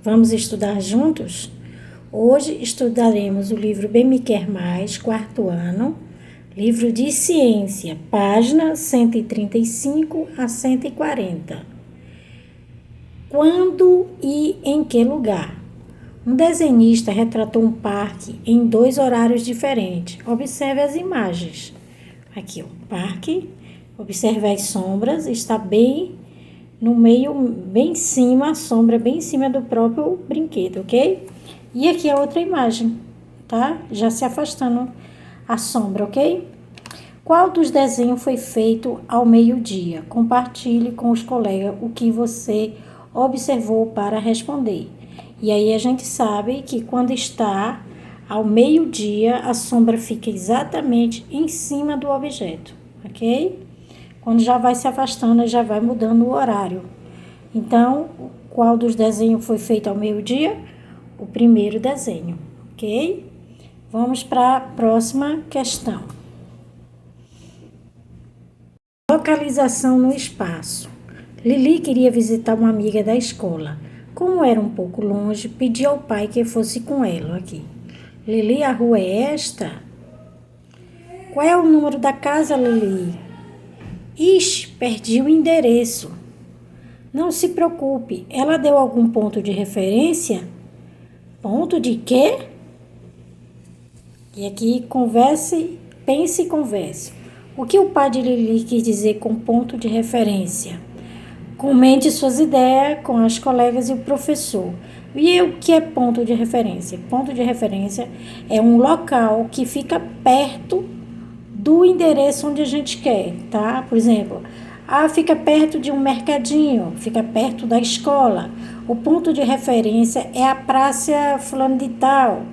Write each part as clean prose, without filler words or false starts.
Vamos estudar juntos? Hoje estudaremos o livro Bem Me Quer Mais, quarto ano, livro de ciência, página 135 a 140. Quando e em que lugar? Um desenhista retratou um parque em 2 horários diferentes. Observe as imagens. Aqui, o parque. Observe as sombras. Está bem no meio, bem em cima, a sombra bem em cima do próprio brinquedo, ok? E aqui a outra imagem, tá? Já se afastando a sombra, ok? Qual dos desenhos foi feito ao meio-dia? Compartilhe com os colegas o que você observou para responder. E aí a gente sabe que quando está ao meio-dia, a sombra fica exatamente em cima do objeto, ok? Quando já vai se afastando, já vai mudando o horário. Então, qual dos desenhos foi feito ao meio-dia? O primeiro desenho, ok? Vamos para a próxima questão. Localização no espaço. Lili queria visitar uma amiga da escola. Como era um pouco longe, pediu ao pai que fosse com ela aqui. Lili, a rua é esta? Qual é o número da casa, Lili? Ixi, perdi o endereço. Não se preocupe, ela deu algum ponto de referência? Ponto de quê? E aqui converse, pense e converse. O que o pai de Lili quis dizer com ponto de referência? Comente suas ideias com as colegas e o professor. E o que é ponto de referência? Ponto de referência é um local que fica perto do endereço onde a gente quer, tá? Por exemplo, fica perto de um mercadinho, fica perto da escola. O ponto de referência é a praça fulano de tal.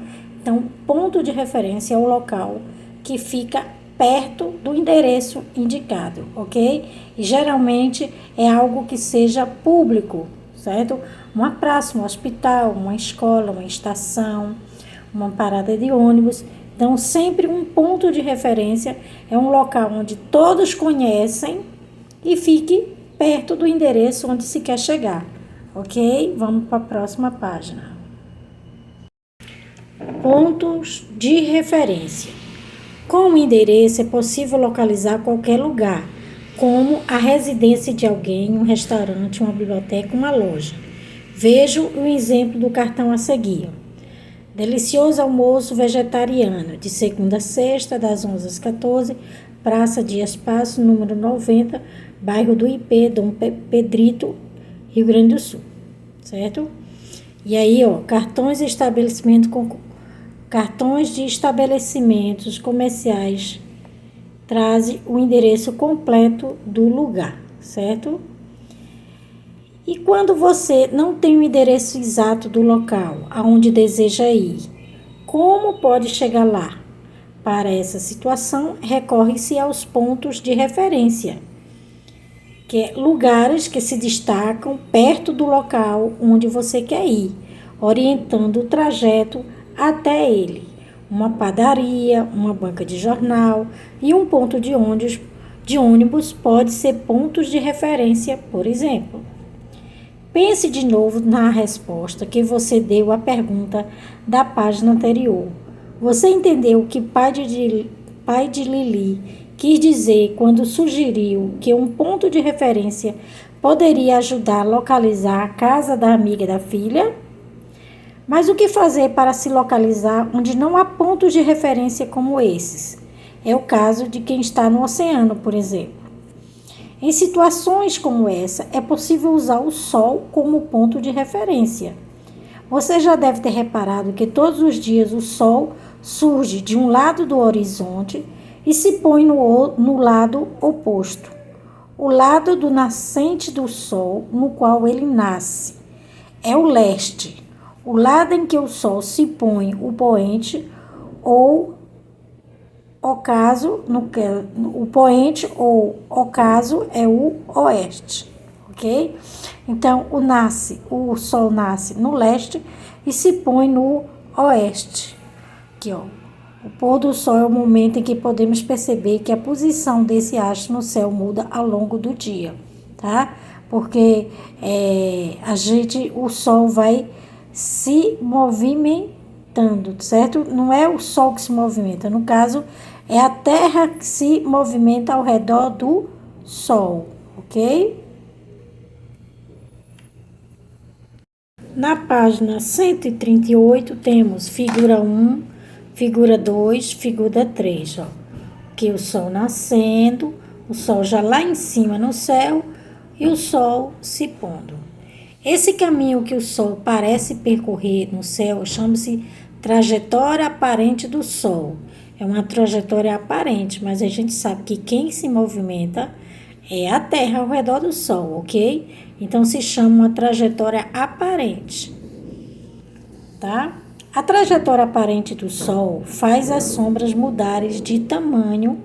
Então, ponto de referência é o local que fica perto do endereço indicado, ok? E geralmente é algo que seja público, certo? Uma praça, um hospital, uma escola, uma estação, uma parada de ônibus. Então, sempre um ponto de referência é um local onde todos conhecem e fique perto do endereço onde se quer chegar, ok? Vamos para a próxima página. Pontos de referência. Com o endereço é possível localizar qualquer lugar, como a residência de alguém, um restaurante, uma biblioteca, uma loja. Veja o exemplo do cartão a seguir. Delicioso almoço vegetariano, de segunda a sexta, das 11 às 14, Praça Dias Passos, número 90, bairro do IP, Dom Pedrito, Rio Grande do Sul, certo? E aí, cartões de estabelecimentos comerciais trazem o endereço completo do lugar, certo? E quando você não tem o endereço exato do local aonde deseja ir, como pode chegar lá? Para essa situação, recorre-se aos pontos de referência, que é lugares que se destacam perto do local onde você quer ir, orientando o trajeto até ele. Uma padaria, uma banca de jornal e um ponto de ônibus pode ser pontos de referência, por exemplo. Pense de novo na resposta que você deu à pergunta da página anterior. Você entendeu o que pai de Lili quis dizer quando sugeriu que um ponto de referência poderia ajudar a localizar a casa da amiga da filha? Mas o que fazer para se localizar onde não há pontos de referência como esses? É o caso de quem está no oceano, por exemplo. Em situações como essa, é possível usar o Sol como ponto de referência. Você já deve ter reparado que todos os dias o Sol surge de um lado do horizonte e se põe no lado oposto, o lado do nascente do Sol, no qual ele nasce. É o leste, o lado em que o Sol se põe, o poente, ou o poente ou ocaso é o oeste, ok? Então, o Sol nasce no leste e se põe no oeste. Aqui, o pôr do Sol é o momento em que podemos perceber que a posição desse astro no céu muda ao longo do dia, tá? Porque o Sol vai se movimentando, certo? Não é o Sol que se movimenta, no caso, é a Terra que se movimenta ao redor do Sol, ok? Na página 138 temos figura 1, figura 2, figura 3, ó. Que o Sol nascendo, o Sol já lá em cima no céu e o Sol se pondo. Esse caminho que o Sol parece percorrer no céu chama-se trajetória aparente do Sol. É uma trajetória aparente, mas a gente sabe que quem se movimenta é a Terra ao redor do Sol, ok? Então se chama uma trajetória aparente, tá? A trajetória aparente do Sol faz as sombras mudarem de tamanho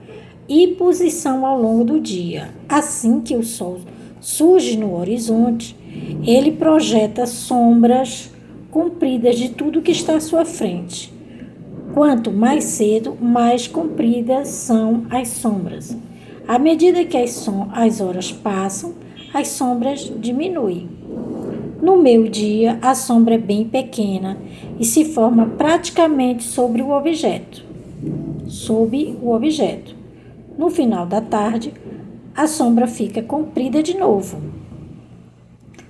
e posição ao longo do dia. Assim que o Sol surge no horizonte, ele projeta sombras compridas de tudo que está à sua frente. Quanto mais cedo, mais compridas são as sombras. À medida que as horas passam, as sombras diminuem. No meio-dia, a sombra é bem pequena e se forma praticamente sobre o objeto. No final da tarde, a sombra fica comprida de novo,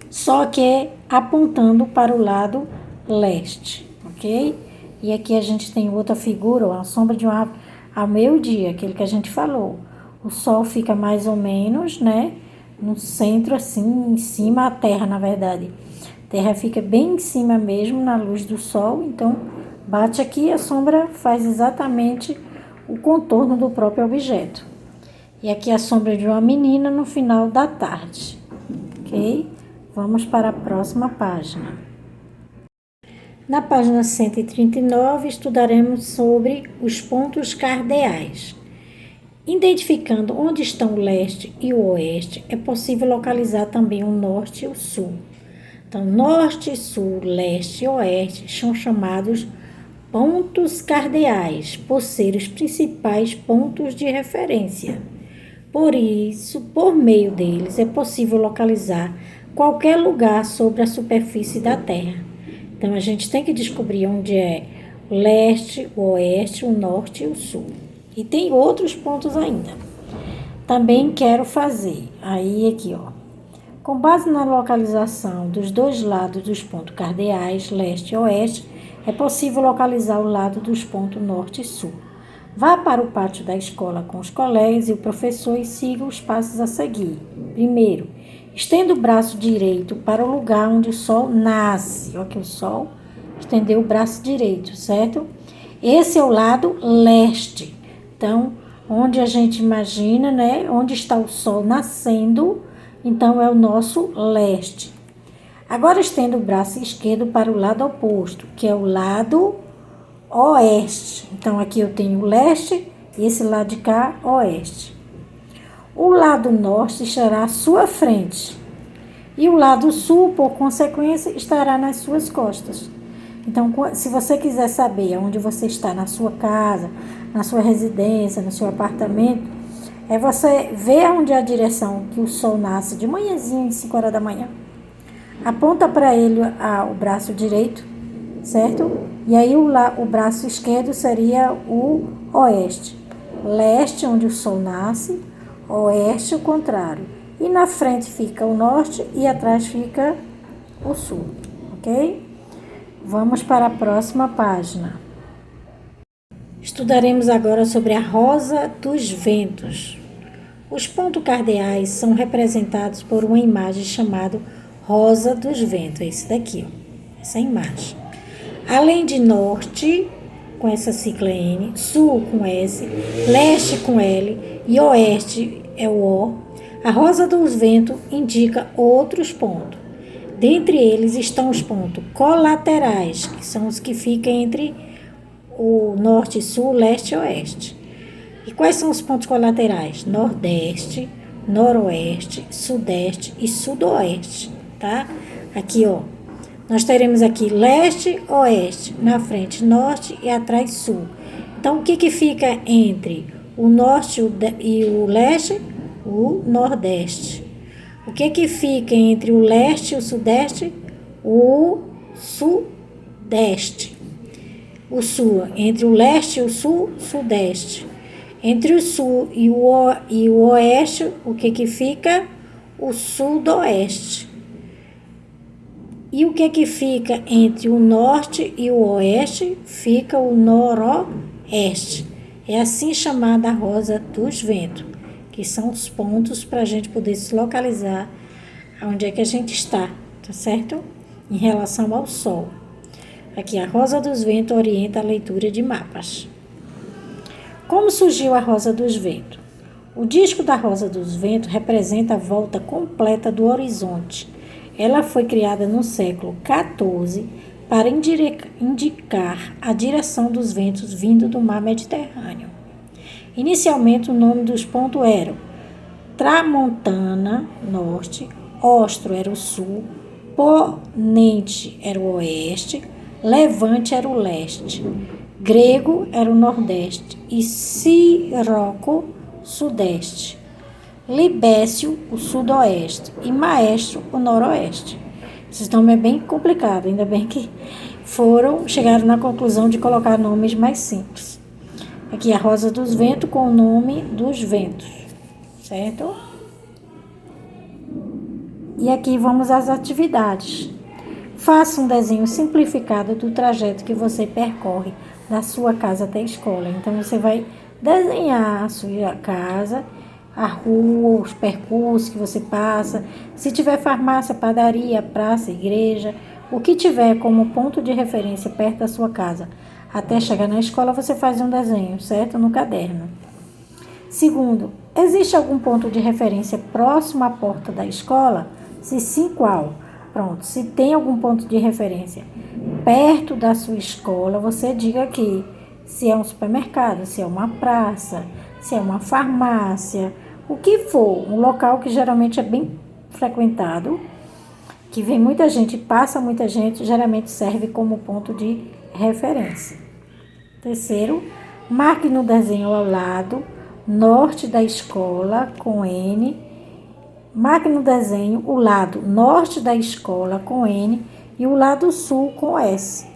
só que apontando para o lado leste, ok? E aqui a gente tem outra figura, a sombra de uma ao meio-dia, aquele que a gente falou. O Sol fica mais ou menos, né, no centro, assim, em cima, a Terra, na verdade. A Terra fica bem em cima mesmo, na luz do Sol, então bate aqui, a sombra faz exatamente o contorno do próprio objeto. E aqui a sombra de uma menina no final da tarde, ok? Vamos para a próxima página. Na página 139, estudaremos sobre os pontos cardeais. Identificando onde estão o leste e o oeste, é possível localizar também o norte e o sul. Então, norte, sul, leste e oeste são chamados pontos cardeais, por serem os principais pontos de referência. Por isso, por meio deles, é possível localizar qualquer lugar sobre a superfície da Terra. Então, a gente tem que descobrir onde é o leste, o oeste, o norte e o sul. E tem outros pontos ainda. Também quero fazer, aí aqui, ó. Com base na localização dos dois lados dos pontos cardeais, leste e oeste, é possível localizar o lado dos pontos norte e sul. Vá para o pátio da escola com os colegas e o professor e siga os passos a seguir. Primeiro, estenda o braço direito para o lugar onde o Sol nasce. Olha que o Sol estendeu o braço direito, certo? Esse é o lado leste. Então, onde a gente imagina, né? Onde está o Sol nascendo, então é o nosso leste. Agora estenda o braço esquerdo para o lado oposto, que é o lado oeste. Então, aqui eu tenho o leste e esse lado de cá, oeste. O lado norte estará à sua frente e o lado sul, por consequência, estará nas suas costas. Então, se você quiser saber onde você está na sua casa, na sua residência, no seu apartamento, é você ver onde é a direção que o Sol nasce de manhãzinho, às 5 horas da manhã. Aponta para ele o braço direito, certo? E aí o braço esquerdo seria o oeste. Leste, onde o Sol nasce, oeste, o contrário. E na frente fica o norte e atrás fica o sul, ok? Vamos para a próxima página. Estudaremos agora sobre a rosa dos ventos. Os pontos cardeais são representados por uma imagem chamada rosa dos ventos. É esse daqui, ó, essa imagem. Além de norte, com essa sigla N, sul com S, leste com L e oeste é o O, a rosa dos ventos indica outros pontos. Dentre eles estão os pontos colaterais, que são os que ficam entre o norte, sul, leste e oeste. E quais são os pontos colaterais? Nordeste, noroeste, sudeste e sudoeste, tá? Aqui, ó, nós teremos aqui leste, oeste, na frente norte e atrás sul. Então, o que fica entre o norte e o leste? O nordeste. O que fica entre o leste e o sudeste? O sudeste. sudeste. O sul, entre o leste e o sul, sudeste. Entre o sul e o oeste, o que fica? O sudoeste. E o que fica entre o norte e o oeste? Fica o noroeste. É assim chamada a rosa dos ventos, que são os pontos para a gente poder se localizar onde é que a gente está, tá certo? Em relação ao sol. Aqui, a rosa dos ventos orienta a leitura de mapas. Como surgiu a rosa dos ventos? O disco da rosa dos ventos representa a volta completa do horizonte. Ela foi criada no século XIV para indicar a direção dos ventos vindo do mar Mediterrâneo. Inicialmente, o nome dos pontos era Tramontana, norte, Ostro era o sul, Ponente era o oeste, Levante era o leste, Grego era o nordeste e Siroco, sudeste, Libécio, o sudoeste e Maestro, o noroeste. Esse nome é bem complicado, ainda bem que chegaram na conclusão de colocar nomes mais simples. Aqui a rosa dos ventos com o nome dos ventos, certo? E aqui vamos às atividades. Faça um desenho simplificado do trajeto que você percorre da sua casa até a escola. Então, você vai desenhar a sua casa, a rua, os percursos que você passa. Se tiver farmácia, padaria, praça, igreja, o que tiver como ponto de referência perto da sua casa, até chegar na escola, você faz um desenho, certo? No caderno. Segundo, existe algum ponto de referência próximo à porta da escola? Se sim, qual? Pronto, se tem algum ponto de referência perto da sua escola, você diga aqui se é um supermercado, se é uma praça, se é uma farmácia, o que for, um local que geralmente é bem frequentado, que vem muita gente, passa muita gente, geralmente serve como ponto de referência. Terceiro, marque no desenho ao lado, norte da escola com N. Marque no desenho o lado norte da escola com N e o lado sul com S.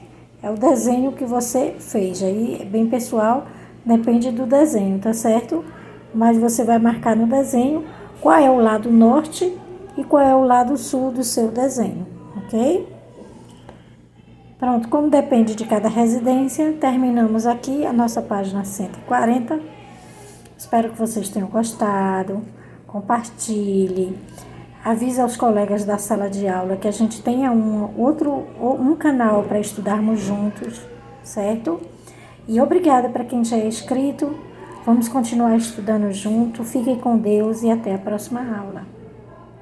É o desenho que você fez. Aí é bem pessoal, depende do desenho, tá certo? Mas você vai marcar no desenho qual é o lado norte e qual é o lado sul do seu desenho, ok? Pronto, como depende de cada residência, terminamos aqui a nossa página 140. Espero que vocês tenham gostado. Compartilhe, avise aos colegas da sala de aula que a gente tenha um canal para estudarmos juntos, certo? E obrigada para quem já é inscrito. Vamos continuar estudando junto. Fiquem com Deus e até a próxima aula.